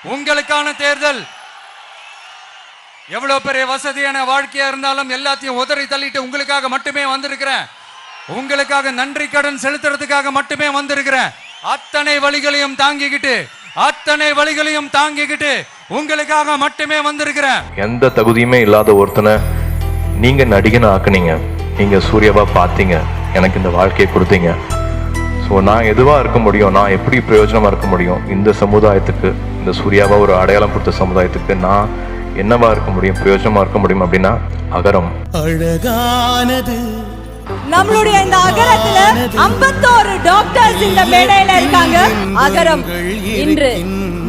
உங்களுக்கான தேர்தல். எவ்வளவு பெரிய வசதியான வாழ்க்கையா இருந்தாலும் எல்லாத்தையும் உதறி தள்ளிட்டு உங்களுக்காக மட்டுமே வந்திருக்கிறேன். உங்களுக்காக நன்றி கடன் செலுத்துறதுக்காக மட்டுமே வந்திருக்கிறேன். அத்தனை வழிகளையும் தாங்கிக்கிட்டு உங்களுக்காக மட்டுமே வந்திருக்கிறேன். எந்த தகுதியுமே இல்லாத ஒருத்தனை நீங்க நடிகனை ஆக்குனீங்க. நீங்க சூர்யாவா பார்த்தீங்க, எனக்கு இந்த வாழ்க்கையை கொடுத்தீங்க. ஸோ நான் எதுவா இருக்க முடியும், நான் எப்படி பிரயோஜனமா இருக்க முடியும் இந்த சமுதாயத்துக்கு, இந்த சூர்யாவா ஒரு அடையாளம் கொடுத்த சமுதாயத்துக்கு நான் என்னவா இருக்க முடியும், பிரயோஜனமா இருக்க முடியும் அப்படின்னா அகரம். அழகானது நம்மளுடைய இந்த அகரத்துல 51 டாக்டர்ஸ் இந்த மேடையில இருக்காங்க. அகரம் இன்று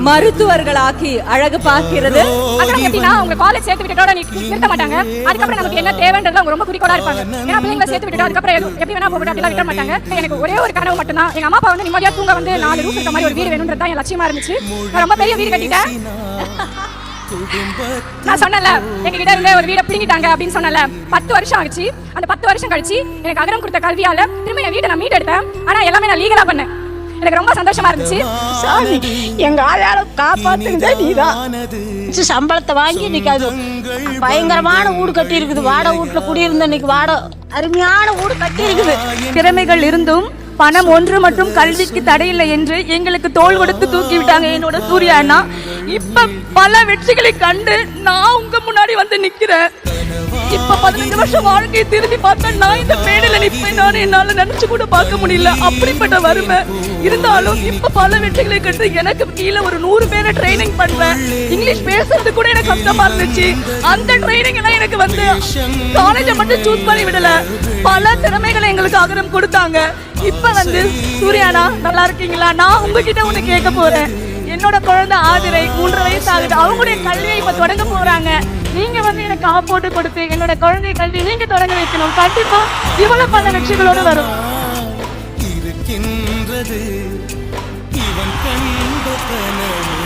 மருத்துவர்களாக்கி அழகு பார்க்கிறது. அகரம் எப்படின்னா அவங்க காலேஜ் சேர்த்து விட்டுட்டோட நிறுத்த மாட்டாங்க. அதுக்கப்புறம் நமக்கு என்ன தேவைன்றது அவங்க ரொம்ப குறிக்கோளா இருப்பாங்க. ஏன்னா பிள்ளைங்களை சேர்த்து விட்டுட்டு அதுக்கப்புறம் எப்படி வேணா போட்டு அப்படிலாம் விட மாட்டாங்க. எனக்கு ஒரே ஒரு கனவு மட்டும்தான், எங்க அம்மா அப்பா வந்து நிம்மதியா தூங்க வந்து 4 ரூம் இருக்க மாதிரி ஒரு வீடு வேணும்ன்றது தான் என் லட்சியமா இருந்துச்சு. நான் ரொம்ப பெரிய வீடு கட்டிட்டேன். நான் சொன்னல எங்க கிட்ட இருந்த ஒரு வீடை பிடிங்கிட்டாங்க அப்படின்னு சொன்னல. 10 வருஷம் ஆச்சு. அந்த 10 வருஷம் கழிச்சு எனக்கு அகரம் கொடுத்த கல்வியால திரும்ப என் வீட்டை நான் மீட் எடுத்தேன். ஆனா எல்லாமே நான் லீகலா பண்ணேன். எனக்கு ரொம்ப சந்தோஷமா இருந்துச்சு. சாமி, எங்க ஆளால காப்பாத்துனதே நீதான். சம்பளத்தை வாங்கி இன்னைக்கு அது பயங்கரமான வீடு கட்டி இருக்குது. வாடகை வீட்டுல குடியிருந்த இன்னைக்கு அருமையான வீடு கட்டி இருக்குது. திறமைகள் இருந்தும் பணம் ஒன்று மற்றும் கல்விக்கு தடையில்லை என்று எங்களுக்கு தோள் கொடுத்து தூக்கி விட்டாங்க என்னோட சூர்யா அண்ணா. இப்ப பல வெற்றிகளை கண்டு நான் உங்க முன்னாடி வந்து நிக்கிறேன். இப்ப 15 வருஷம் வாழ்க்கையை திரும்பி பார்த்தா நான் இந்த மேடையில நிற்பேன். நான் என்னால நினைச்சு கூட பார்க்க முடியல, அப்படிப்பட்ட வறுமை இருந்தாலும் இப்ப பல வெற்றிகளை கண்டு எனக்கு கீழே ஒரு 100 பேரை ட்ரைனிங் பண்றேன். இங்கிலீஷ் பேசுறது கூட எனக்கு கஷ்டமா இருந்துச்சு. அந்த ட்ரைனிங் எல்லாம் எனக்கு வந்து காலேஜை மட்டும் சூஸ் பண்ணி விடல, பல திறமைகளை எங்களுக்கு அகரம் கொடுத்தாங்க. இப்ப வந்து சூர்யானா நல்லா இருக்கீங்களா? நான் உங்ககிட்ட ஒண்ணு கேட்க போறேன். என்னோட குழந்தை ஆதிரை 3 வயசு ஆகுது. அவங்களுடைய கல்வியை இப்ப தொடங்க போறாங்க. நீங்க வந்து எனக்கு ஆப்போட்டு கொடுத்து என்னோட குழந்தை கல்வி நீங்க தொடங்க வைக்கணும். கண்டிப்பா இவ்வளவு பல வெற்றிகளோடு வரும். இருக்கின்றது இவன் கண்ட கனவு